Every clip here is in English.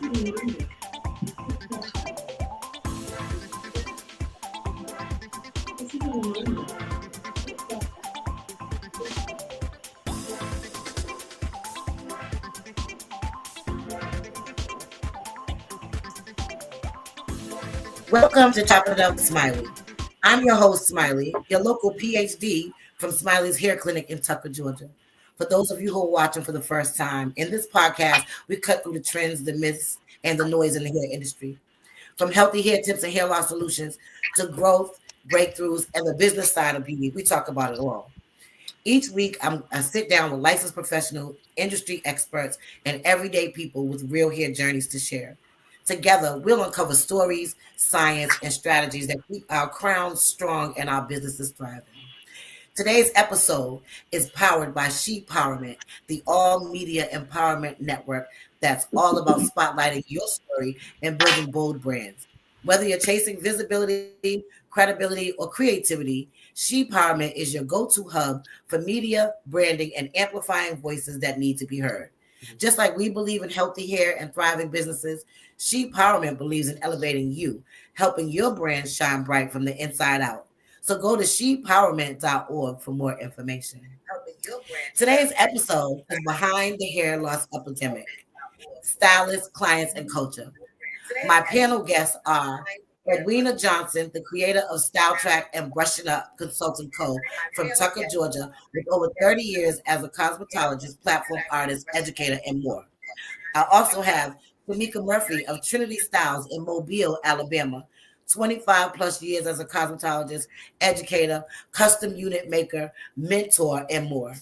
Welcome to Chopping It Up with Smiley. I'm your host, Smiley, your local PhD from Smiley's Hair Clinic in Tucker, Georgia. For those of you who are watching for the first time, in this podcast, we cut through the trends, the myths, and the noise in the hair industry. From healthy hair tips and hair loss solutions to growth, breakthroughs, and the business side of beauty, we talk about it all. Each week, I sit down with licensed professional, industry experts, and everyday people with real hair journeys to share. Together, we'll uncover stories, science, and strategies that keep our crowns strong and our businesses thriving. Today's episode is powered by She Empowerment, the all media empowerment network that's all about spotlighting your story and building bold brands. Whether you're chasing visibility, credibility, or creativity, She Empowerment is your go-to hub for media, branding, and amplifying voices that need to be heard. Just like we believe in healthy hair and thriving businesses, She Empowerment believes in elevating you, helping your brand shine bright from the inside out. So go to sheempowerment.org for more information. Today's episode is Behind the Hair Loss Epidemic, Stylists, Clients, and Culture. My panel guests are Edwina Johnson, the creator of Style Track and Brushing Up Consulting Co. from Tucker, Georgia, with over 30 years as a cosmetologist, platform artist, educator, and more. I also have Tamika Murphy of Trinity Styles in Mobile, Alabama. 25 plus years as a cosmetologist, educator, custom unit maker, mentor, and more.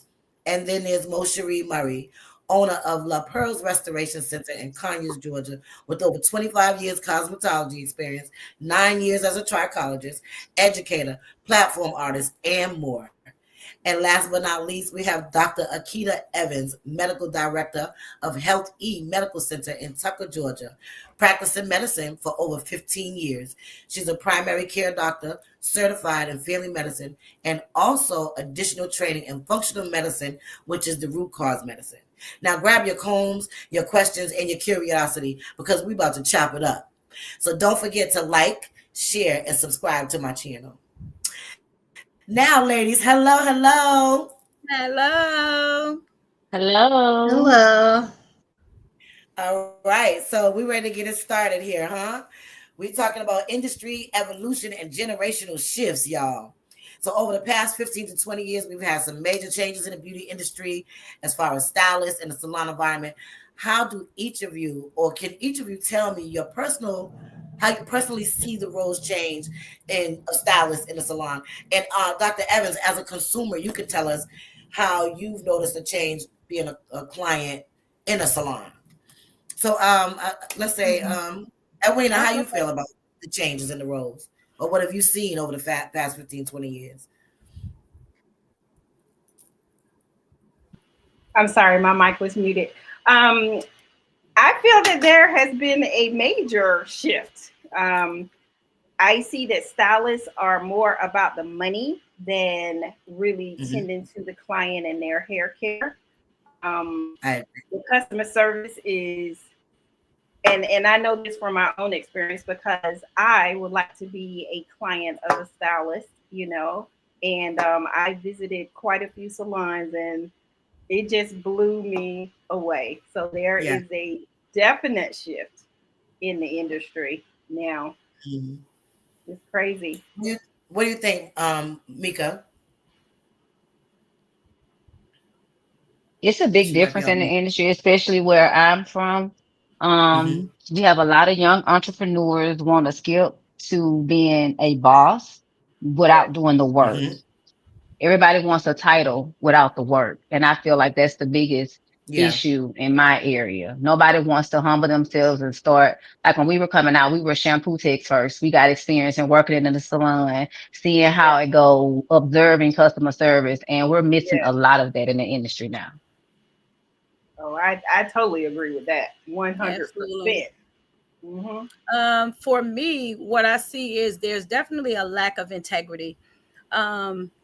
And then there's Mosherie Murray, owner of La Pearls Restoration Center in Conyers, Georgia, with over 25 years cosmetology experience, 9 years as a trichologist, educator, platform artist, and more. And last but not least, we have Dr. Akita Evans, Medical Director of Health E Medical Center in Tucker, Georgia, practicing medicine for over 15 years. She's a primary care doctor, certified in family medicine, and also additional training in functional medicine, which is the root cause medicine. Now grab your combs, your questions, and your curiosity because we're about to chop it up. So don't forget to like, share, and subscribe to my channel. Now, ladies, hello. Hello. Hello. Hello. All right, so we're ready to get it started here, huh? We're talking about industry evolution and generational shifts, y'all. So over the past 15 to 20 years, we've had some major changes in the beauty industry as far as stylists and the salon environment. How do each of you, or can each of you tell me how you personally see the roles change in a stylist in the salon? And Dr. Evans, as a consumer, you can tell us how you've noticed a change being a client in a salon. So let's say, Edwina, how you feel about the changes in the roles? Or what have you seen over the past 15, 20 years? I'm sorry, my mic was muted. I feel that there has been a major shift. I see that stylists are more about the money than really tending to the client and their hair care. The customer service is, and I know this from my own experience because I would like to be a client of a stylist, and I visited quite a few salons and it just blew me away. So there is a definite shift in the industry now. It's crazy. What do you think, Mika? It's a big She might be difference on in the mute. industry, especially where I'm from. We have a lot of young entrepreneurs want to skip to being a boss without doing the work. Everybody wants a title without the work. And I feel like that's the biggest Yeah. issue in my area. Nobody wants to humble themselves and start. Like when we were coming out, we were shampoo techs first. We got experience in working in the salon, seeing how it go, observing customer service. And we're missing a lot of that in the industry now. Oh, I totally agree with that. 100%. Absolutely. Mm-hmm. For me, what I see is there's definitely a lack of integrity.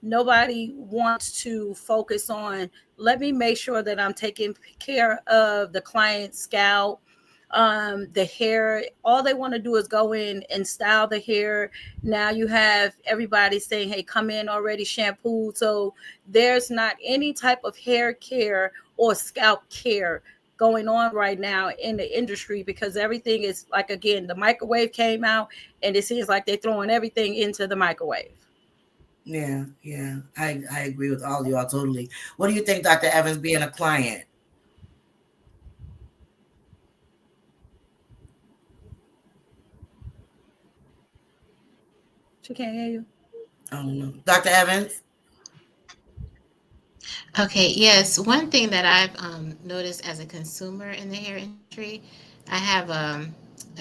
Nobody wants to focus on, let me make sure that I'm taking care of the client's scalp. The hair, all they want to do is go in and style the hair. Now you have everybody saying, hey, come in already shampooed. So there's not any type of hair care or scalp care going on right now in the industry, because everything is like, again, the microwave came out and it seems like they're throwing everything into the microwave. Yeah, yeah. I agree with all of y'all totally. What do you think, Dr. Evans, being a client? She can't hear you. I don't know. Dr. Evans? Okay, yes. One thing that I've noticed as a consumer in the hair industry, I have a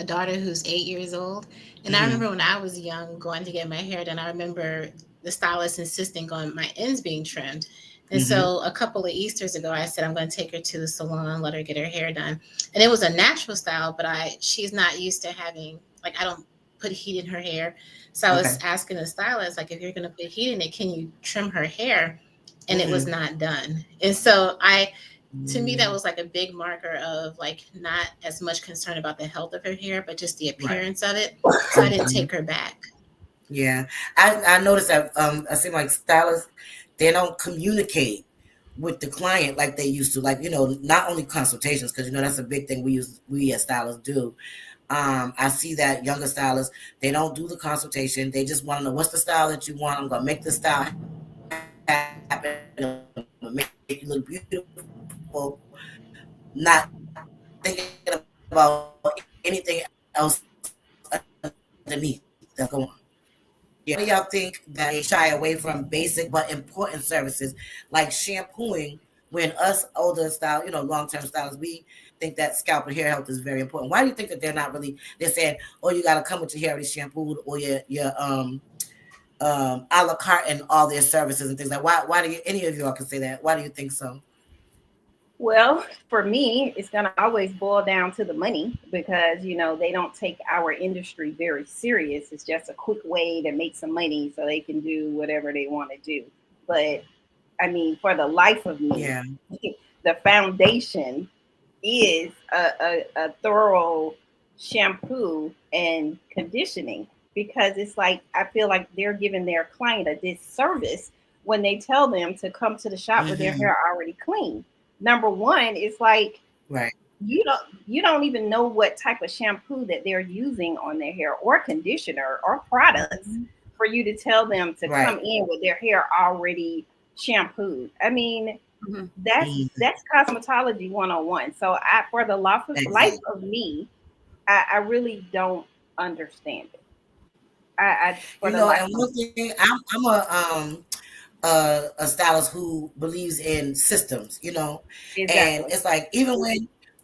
daughter who's 8 years old. And I remember Mm-hmm. when I was young going to get my hair done, I remember the stylist insisting on my ends being trimmed. And Mm-hmm. so a couple of Easters ago, I said, I'm going to take her to the salon, let her get her hair done. And it was a natural style, but she's not used to having, like, I don't put heat in her hair. So I was Okay. asking the stylist, like, if you're going to put heat in it, can you trim her hair? And it was Mm-hmm. not done. And so to me, that Mm, was like a big marker of like not as much concern about the health of her hair, but just the right. appearance of it. So I didn't Mhm. take her back. Yeah. I noticed that I seem like stylists, they don't communicate with the client like they used to. Like, not only consultations, because that's a big thing we as stylists do. I see that younger stylists, they don't do the consultation. They just want to know what's the style that you want. I'm gonna make the style happen. I'm gonna make you look beautiful, not thinking about anything else underneath that's going on. Yeah. Why do y'all think that they shy away from basic but important services like shampooing when us older style, long-term stylists, we think that scalp and hair health is very important? Why do you think that they're not really? They're saying, "Oh, you got to come with your hair already shampooed, or your a la carte and all their services and things like." Why do you, any of y'all can say that? Why do you think so? Well, for me, it's going to always boil down to the money because, they don't take our industry very serious. It's just a quick way to make some money so they can do whatever they want to do. But I mean, for the life of me, Yeah. the foundation is a thorough shampoo and conditioning because it's like I feel like they're giving their client a disservice when they tell them to come to the shop with their Mm-hmm. hair already clean. Number one, it's like Right. you don't even know what type of shampoo that they're using on their hair or conditioner or products Mhm. for you to tell them to Right. come in with their hair already shampooed. I mean, Mhm. that's Mhm. that's cosmetology 101. So for the life Exactly. of me, I really don't understand it. I for the life And of me. one thing, I'm a stylist who believes in systems, and Exactly. it's like even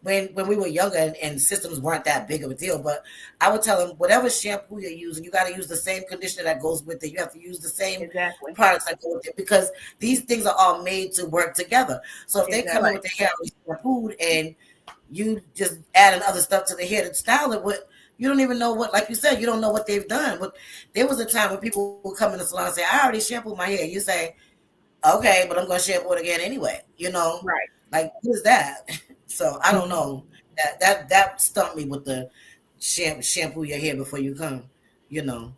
when we were younger and systems weren't that big of a deal, but I would tell them whatever shampoo you're using, you got to use the same conditioner that goes with it. You have to use the same Exactly. products that go with it because these things are all made to work together. So if they come in Exactly. with their hair already shampooed and you just adding other stuff to the hair to style it, what you don't even know what, like you said, you don't know what they've done. But there was a time when people would come in the salon and say, "I already shampooed my hair." You say, "Okay, but I'm gonna shampoo it again anyway." Right. Like who's that? So I don't Mhm. know. That stumped me with the shampoo your hair before you come. You know.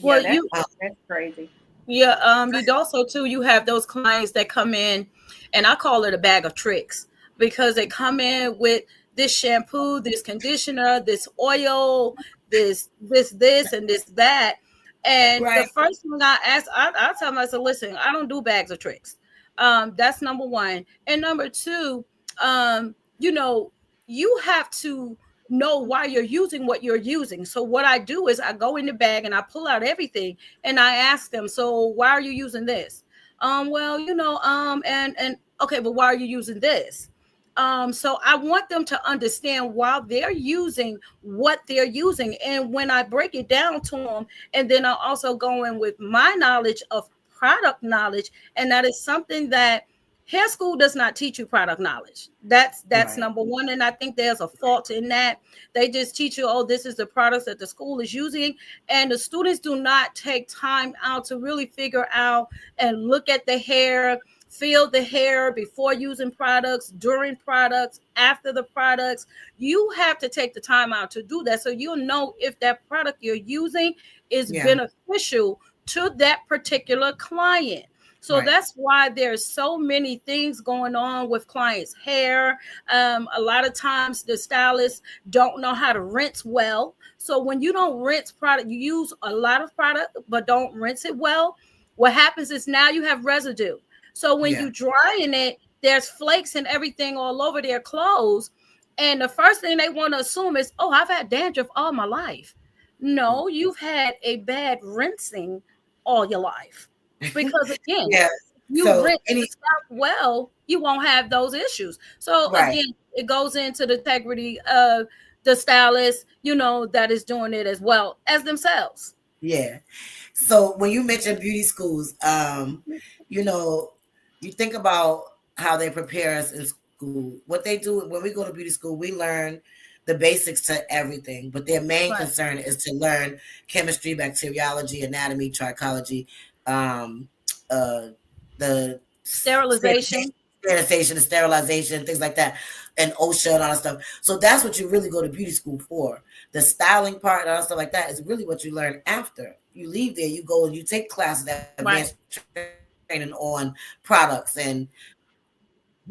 Well, Yeah, that's you Um, that's crazy. Yeah, you'd also too, you have those clients that come in, and I call it a bag of tricks because they come in with this shampoo, this conditioner, this oil, this, and this that. And the right. first thing I tell them, I said, listen, I don't do bags of tricks. That's number one. And number two, you know, you have to know why you're using what you're using. So what I do is I go in the bag and I pull out everything and I ask them, so why are you using this? Well, and okay, but why are you using this? So I want them to understand why they're using what they're using. And when I break it down to them, and then I also go in with my knowledge of product knowledge, and that is something that hair school does not teach you product knowledge. That's Right. number one. And I think there's a fault in that. They just teach you, oh, this is the products that the school is using, and the students do not take time out to really figure out and look at the hair, feel the hair before using products, during products, after the products. You have to take the time out to do that so you'll know if that product you're using is beneficial to that particular client. So that's why there's so many things going on with clients' hair. A lot of times the stylists don't know how to rinse well. So when you don't rinse product, you use a lot of product, but don't rinse it well. What happens is now you have residue. So when you drying it, there's flakes and everything all over their clothes. And the first thing they want to assume is, oh, I've had dandruff all my life. No, you've had a bad rinsing all your life. Because again, you so rinse the scalp well, you won't have those issues. So again, it goes into the integrity of the stylist, that is doing it as well as themselves. Yeah. So when you mention beauty schools, you think about how they prepare us in school. What they do when we go to beauty school, we learn the basics to everything, but their main concern is to learn chemistry, bacteriology, anatomy, trichology, the sterilization, the sterilization, things like that, and OSHA and all that stuff. So that's what you really go to beauty school for. The styling part and all that stuff like that is really what you learn after you leave there. You go and you take classes, advanced training on products and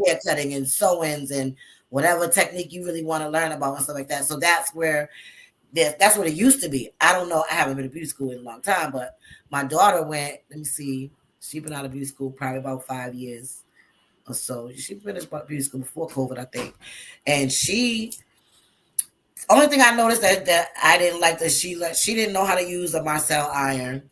hair cutting and sew-ins and whatever technique you really want to learn about and stuff like that. So that's where it used to be. I don't know. I haven't been to beauty school in a long time, but my daughter went. Let me see. She's been out of beauty school probably about 5 years or so. She finished beauty school before COVID, I think. And only thing I noticed that I didn't like that she didn't know how to use a Marcel iron.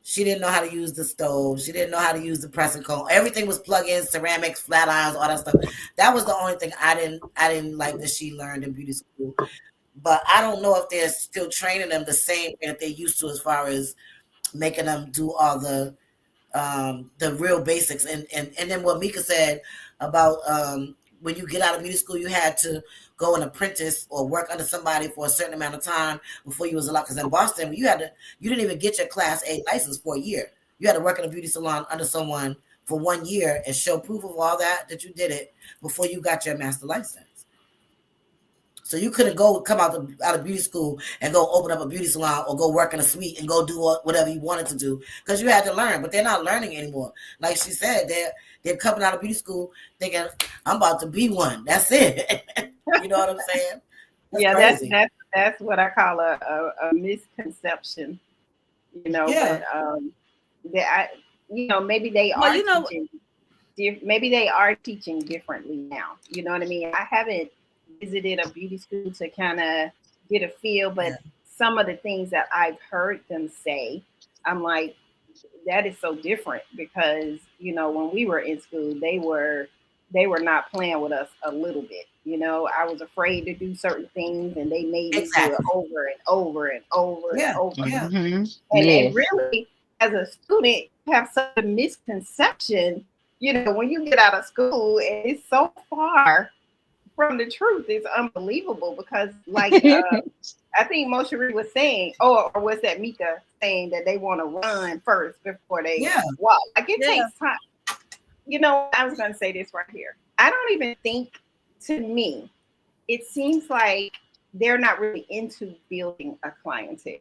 She didn't know how to use the stove. She didn't know how to use the pressing comb. Everything was plug-ins, ceramics, flat irons, all that stuff. That was the only thing I didn't like that she learned in beauty school. But I don't know if they're still training them the same that they used to as far as making them do all the real basics. And then what Mika said about when you get out of beauty school, you had to go and apprentice or work under somebody for a certain amount of time before you was allowed. Because in Boston, you didn't even get your Class A license for a year. You had to work in a beauty salon under someone for 1 year and show proof of all that you did it before you got your master license. So you couldn't come out of beauty school and go open up a beauty salon or go work in a suite and go do whatever you wanted to do because you had to learn. But they're not learning anymore. Like she said, they're coming out of beauty school thinking, I'm about to be one. That's it. You know what I'm saying? That's what I call a misconception. Maybe they are teaching. Maybe they are teaching differently now. You know what I mean? I haven't visited a beauty school to kind of get a feel, but some of the things that I've heard them say, I'm like, that is so different because when we were in school, they were not playing with us a little bit. I was afraid to do certain things, and they made me do it over and over and over and over. Mm-hmm. And really, as a student, you have such a misconception. When you get out of school, and it's so far from the truth, it's unbelievable because, like, I think Mosheri was saying, or was that Mika saying that they want to run first before they walk? Like it takes time. I was going to say this right here. I don't even think, to me, it seems like they're not really into building a clientele.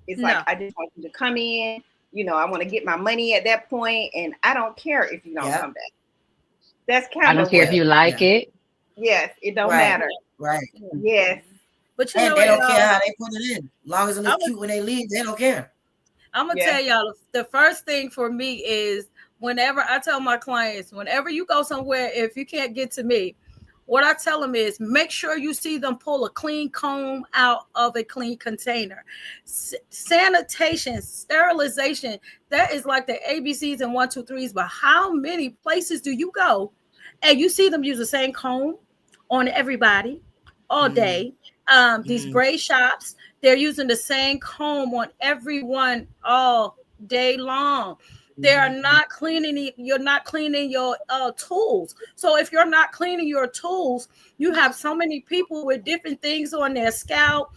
It's like, I just want you to come in. I want to get my money at that point, and I don't care if you don't come back. That's kind of. I don't care if you like it. Yes, it don't matter. Right. Yes. But they don't care how they put it in. As long as it looks cute when they leave, they don't care. I'm gonna tell y'all the first thing for me is whenever I tell my clients, whenever you go somewhere, if you can't get to me, what I tell them is make sure you see them pull a clean comb out of a clean container. Sanitation, sterilization, that is like the ABCs and 1, 2, 3s. But how many places do you go and you see them use the same comb on everybody all day? These braid shops, they're using the same comb on everyone all day long. They are not cleaning. You're not cleaning your tools. So if you're not cleaning your tools, you have so many people with different things on their scalp.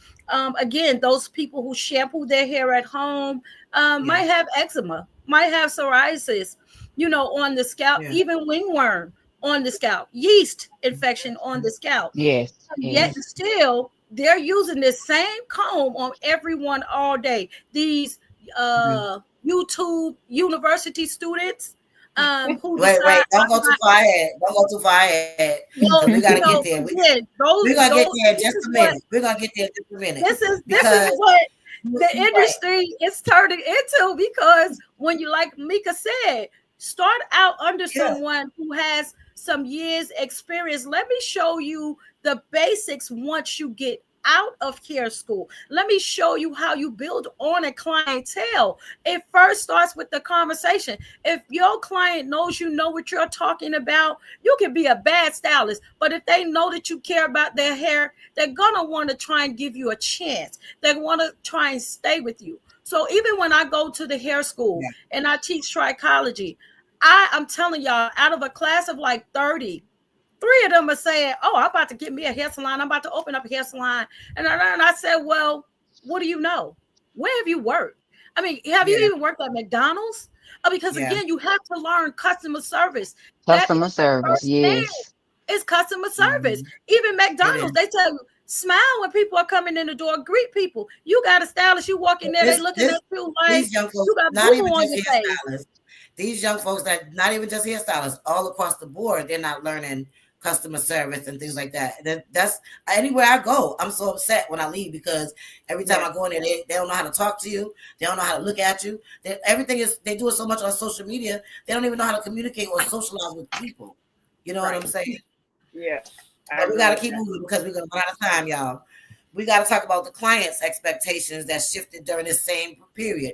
Again, those people who shampoo their hair at home might have eczema, might have psoriasis. on the scalp, even wingworm on the scalp, yeast infection on the scalp. Yes. Yet and still, they're using this same comb on everyone all day. These YouTube university students who decide wait, don't go too far ahead. Don't go too far ahead. Because we well, gotta get there. again, We're gonna get there in this just is a what minute. We're gonna get there in just a minute. this is Because what the industry is turning into, because when you, like Mika said, start out under someone who has some years experience. Let me show you the basics once you get out of hair school. Let me show you how you build on a clientele. It first starts with the conversation. If your client knows you know what you're talking about, you can be a bad stylist, but if they know that you care about their hair, they're gonna want to try and give you a chance. They want to try and stay with you. So even when I go to the hair school and I teach trichology, I'm telling y'all, out of a class of like 30, 3 of them are saying, "Oh, I'm about to get me a hair salon. I'm about to open up a hair salon." And I said, "Well, what do you know? Where have you worked? I mean, have you even worked at McDonald's? Because again, you have to learn customer service. Customer service, yes. It's customer service. Even McDonald's, they tell you, smile when people are coming in the door, greet people. You got a stylist, you walk in there, they looking at you like these young folks, you got not even boo on just your face. hairstylists. These young folks that not even just hairstylists, all across the board, they're not learning customer service and things like that. That's anywhere I go, I'm so upset when I leave, because every time I go in there, they don't know how to talk to you. They don't know how to look at you. Everything is, they do it so much on social media. They don't even know how to communicate or socialize with people. You know what I'm saying? Yeah. But we got to keep moving because we're going to run out of time, y'all. We got to talk about the client's expectations that shifted during this same period,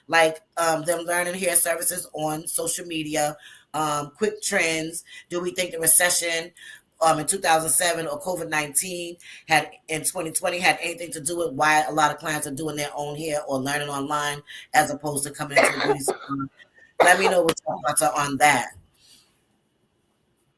like them learning hair services on social media, quick trends. Do we think the recession in 2007 or COVID-19 had in 2020 had anything to do with why a lot of clients are doing their own hair or learning online as opposed to coming into the beauty salon? Let me know what your thoughts are on that.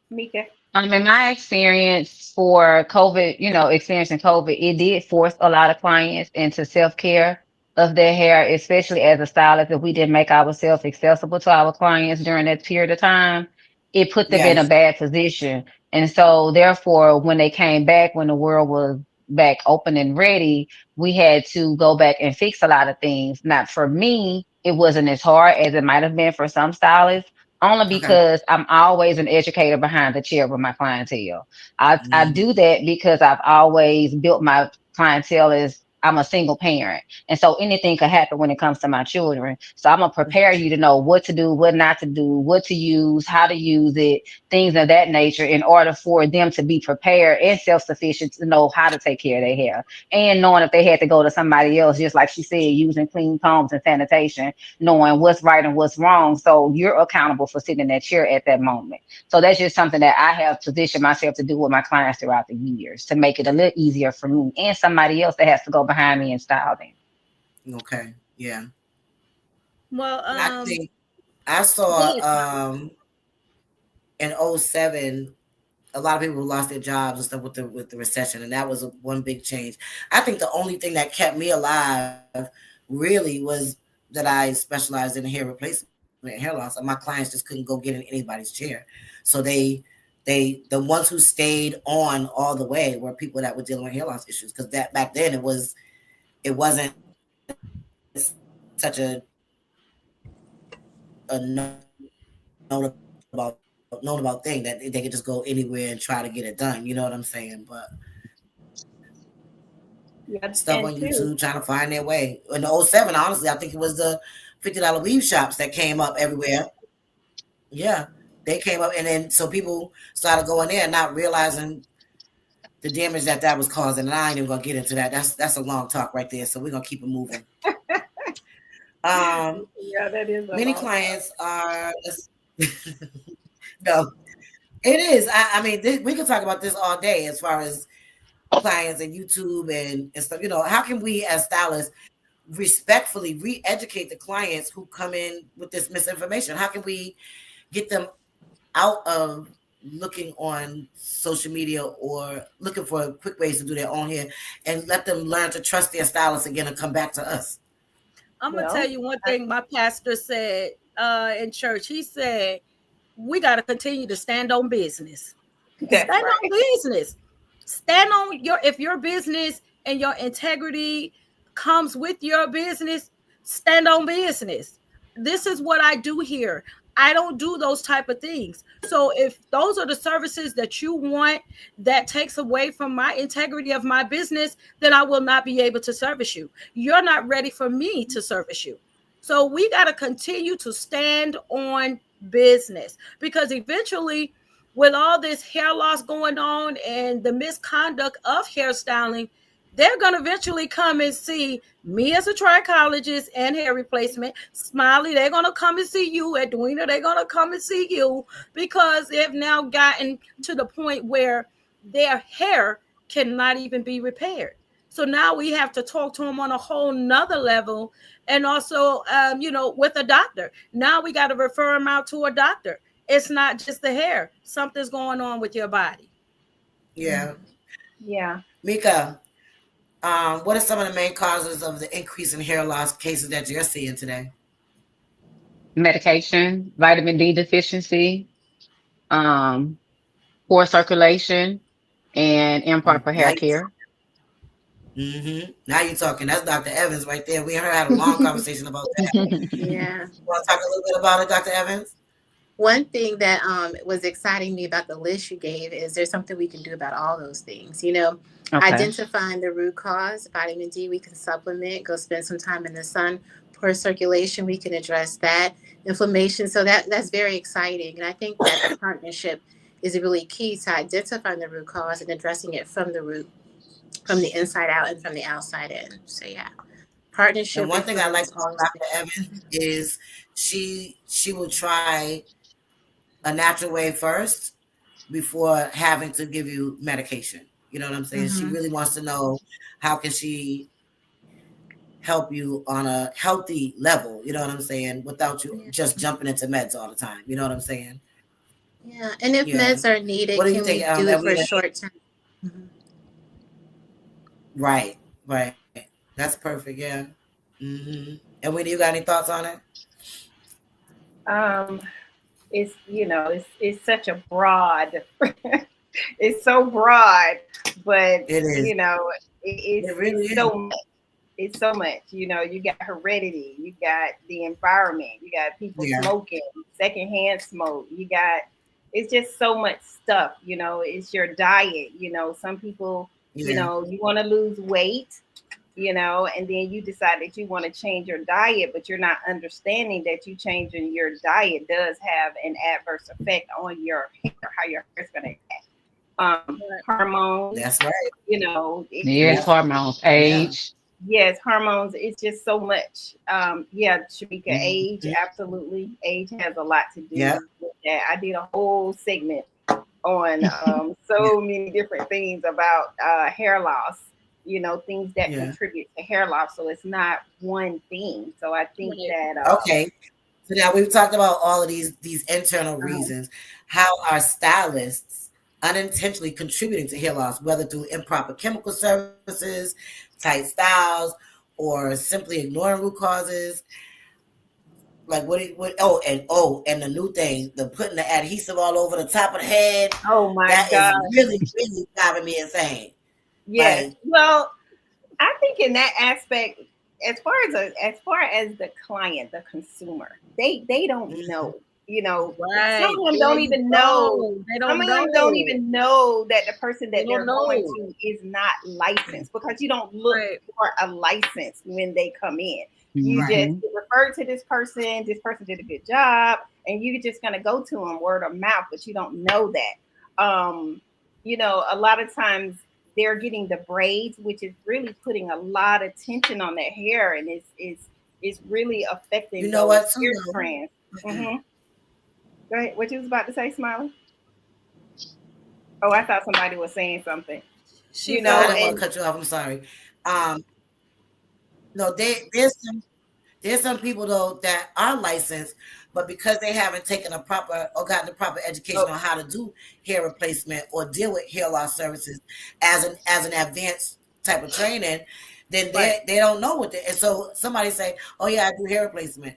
Mika. In my experience for COVID, experiencing COVID, it did force a lot of clients into self-care of their hair, especially as a stylist. If we didn't make ourselves accessible to our clients during that period of time, it put them in a bad position. And so therefore, when they came back, when the world was back open and ready, we had to go back and fix a lot of things. Not for me, it wasn't as hard as it might have been for some stylists, only because I'm always an educator behind the chair with my clientele. I do that because I've always built my clientele as I'm a single parent. And so anything could happen when it comes to my children. So I'm going to prepare you to know what to do, what not to do, what to use, how to use it, things of that nature, in order for them to be prepared and self-sufficient to know how to take care of their hair. And knowing if they had to go to somebody else, just like she said, using clean combs and sanitation, knowing what's right and what's wrong. So you're accountable for sitting in that chair at that moment. So that's just something that I have positioned myself to do with my clients throughout the years to make it a little easier for me and somebody else that has to go behind me and style them. Okay. Yeah. Well, I think I saw in 07 a lot of people lost their jobs and stuff with the recession, and that was one big change. I think the only thing that kept me alive really was that I specialized in hair replacement and hair loss, and my clients just couldn't go get in anybody's chair. So the ones who stayed on all the way were people that were dealing with hair loss issues, because that back then it wasn't such a known about thing that they could just go anywhere and try to get it done. You know what I'm saying? But stuff on YouTube trying to find their way. In the 07, honestly, I think it was the $50 weave shops that came up everywhere. Yeah, they came up, and then so people started going there and not realizing the damage that was causing. And I ain't even gonna get into that. That's a long talk right there. So we're gonna keep it moving. Yeah, that is many clients are no, it is. I mean, we could talk about this all day as far as clients and YouTube and stuff. How can we as stylists respectfully re-educate the clients who come in with this misinformation? How can we get them out of looking on social media or looking for quick ways to do their own hair and let them learn to trust their stylists again and come back to us? I'm gonna tell you one thing my pastor said in church. He said, we got to continue to stand on business. That's Stand right. on business. Stand on if your business and your integrity comes with your business, stand on business. This is what I do here. I don't do those type of things. So if those are the services that you want that takes away from my integrity of my business, then I will not be able to service you. You're not ready for me to service you. So we got to continue to stand on business, because eventually, with all this hair loss going on and the misconduct of hairstyling, they're going to eventually come and see me as a trichologist and hair replacement. Smiley, they're going to come and see you. Edwina, they're going to come and see you, because they've now gotten to the point where their hair cannot even be repaired. So now we have to talk to them on a whole nother level. And also, with a doctor. Now we got to refer them out to a doctor. It's not just the hair. Something's going on with your body. Yeah. Yeah. Mika, what are some of the main causes of the increase in hair loss cases that you're seeing today? Medication, vitamin D deficiency, um, poor circulation, and improper Now hair care. Now you're talking. That's Dr. Evans right there. We had a long conversation about that. Yeah. You want to talk a little bit about it, Dr. Evans? One thing that was exciting me about the list you gave is there's something we can do about all those things. Okay. Identifying the root cause, vitamin D, we can supplement, go spend some time in the sun. Poor circulation, we can address that. Inflammation, so that's very exciting. And I think that the partnership is really key to identifying the root cause and addressing it from the root, from the inside out and from the outside in. So yeah, And partnership one thing I like referrals about always. Dr. Evans is she will try a natural way first before having to give you medication. You know what I'm saying? She really wants to know how can she help you on a healthy level, you know what I'm saying, without you just jumping into meds all the time. You know what I'm saying? Yeah, and if Yeah. meds are needed, What do you can think? we do it for a Edwina? short term? Mhm. Right, right. That's perfect. Yeah. And when you got any thoughts on it? Um, it's such a broad, it's so broad, but It is. It really it's is. so much. It's so much. You got heredity, you got the environment, you got people Yeah. smoking, secondhand smoke. It's just so much stuff. It's your diet. Some people, Yeah. you want to lose weight, and then you decide that you want to change your diet, but you're not understanding that you changing your diet does have an adverse effect on your hair, how your hair's going to act. Hormones, That's right. Yes, Yeah. hormones, Yeah. age. yes, hormones. It's just so much. Yeah, Shamika, age, Mhm. absolutely. Age has a lot to Yeah. do with that. I did a whole segment on Yeah. so many different things about hair loss, things that Yeah. contribute to hair loss. So it's not one thing. So I think Right. that Okay. So now we've talked about all of these internal reasons. How are stylists unintentionally contributing to hair loss, whether through improper chemical services, tight styles, or simply ignoring root causes? Like what? And the new thing, the putting the adhesive all over the top of the head, oh my that is God. really driving me insane. Yes. Like, Well, I think in that aspect, as the client, the consumer, they don't mhm, know. Some Right. of them There don't you even know. go. They Some don't of them don't know. even know that the person They that don't they're going know. to is not licensed, because you don't look Right. for a license when they come in. You right. just Hmm. get referred to this person. This person did a good job, and you're just gonna go to them word of mouth, but you don't know that. A lot of times they're getting the braids, which is really putting a lot of tension on their hair, and it's really You affecting know those what, too, hair though? strands. Mm-hmm. Go ahead. What you was about to say, Smiley? Oh, I thought somebody was saying something. She No, I felt didn't want to And cut you off. I'm sorry. Um, no, there's some people though that are licensed, but because they haven't taken a proper or gotten the proper education oh, on how to do hair replacement or deal with hair loss services as an advanced type of training, then right. they don't know what they. And so somebody say, "Oh yeah, I do hair replacement."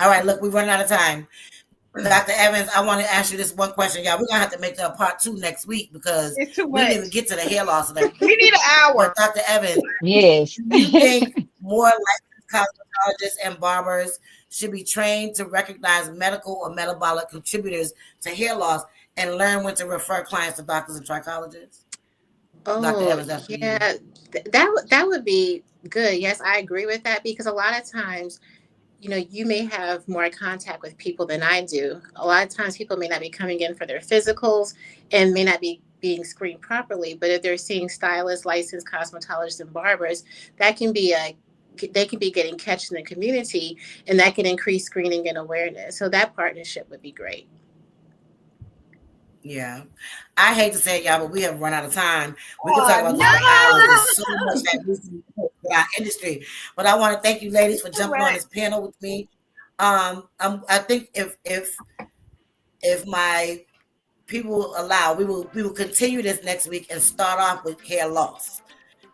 All right, look, we're running out of time. Dr. Evans, I want to ask you this one question, y'all. We're gonna have to make that a part 2 next week because It's too we didn't even much. get to the hair loss and everything. We need an But hour. Dr. Evans, Yes. do you think more licensed cosmetologists and barbers should be trained to recognize medical or metabolic contributors to hair loss and learn when to refer clients to doctors and trichologists? Dr. Oh, Evans, that's for you. yeah, that would be good. Yes, I agree with that because a lot of times, you may have more contact with people than I do. A lot of times people may not be coming in for their physicals and may not be being screened properly, but if they're seeing stylists, licensed cosmetologists and barbers, that can be a they can be getting catch in the community, and that can increase screening and awareness. So that partnership would be great. Yeah. I hate to say it, y'all, but we have run out of time. We could talk about this for hours. No. There's so much that we can do with our industry. But I want to thank you ladies for jumping on Correct. this panel with me. I think if my people allow, we will continue this next week and start off with hair loss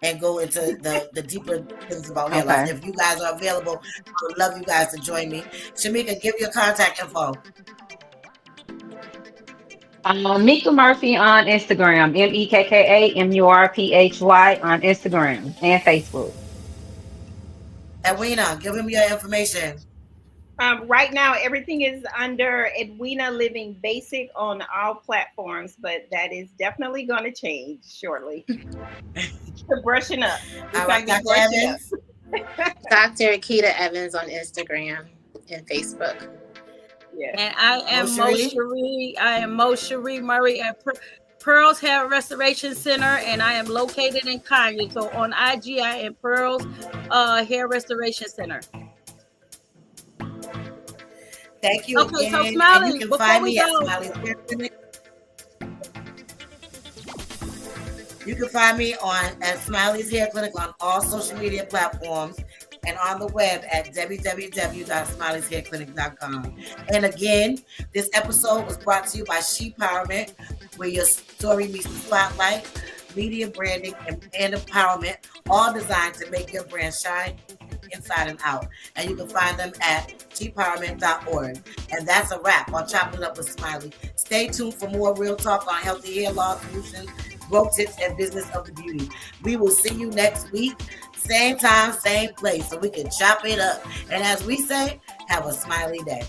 and go into the deeper things about hair loss. Okay. If you guys are available, I would love you guys to join me. Shamika, give your contact info. Mika Murphy on Instagram, MEKKAMURPHY on Instagram and Facebook. Edwina, give him your information. Right now, everything is under Edwina Living Basic on all platforms, but that is definitely going to change shortly. We're brushing up. All right, Dr. Evans. Dr. Akita Evans on Instagram and Facebook. Yeah. And I am Mo Cherie? Cherie. I am Mo Cherie Murray at Pearls Hair Restoration Center, and I am located in Kanye. So on IG, I am Pearls Hair Restoration Center. Thank you Okay, again. so And Smiley, you can before find we me at go, Smiley's Hair Clinic. You can find me at Smiley's Hair Clinic on all social media platforms and on the web at www.smileyshairclinic.com. And again, this episode was brought to you by She Empowerment, where your story meets the spotlight, media branding, and empowerment, all designed to make your brand shine inside and out. And you can find them at sheempowerment.org. And that's a wrap on Chopping It Up with Smiley. Stay tuned for more real talk on healthy hair loss solutions, growth tips, and business of the beauty. We will see you next week, same time, same place, so we can chop it up. And as we say, have a smiley day.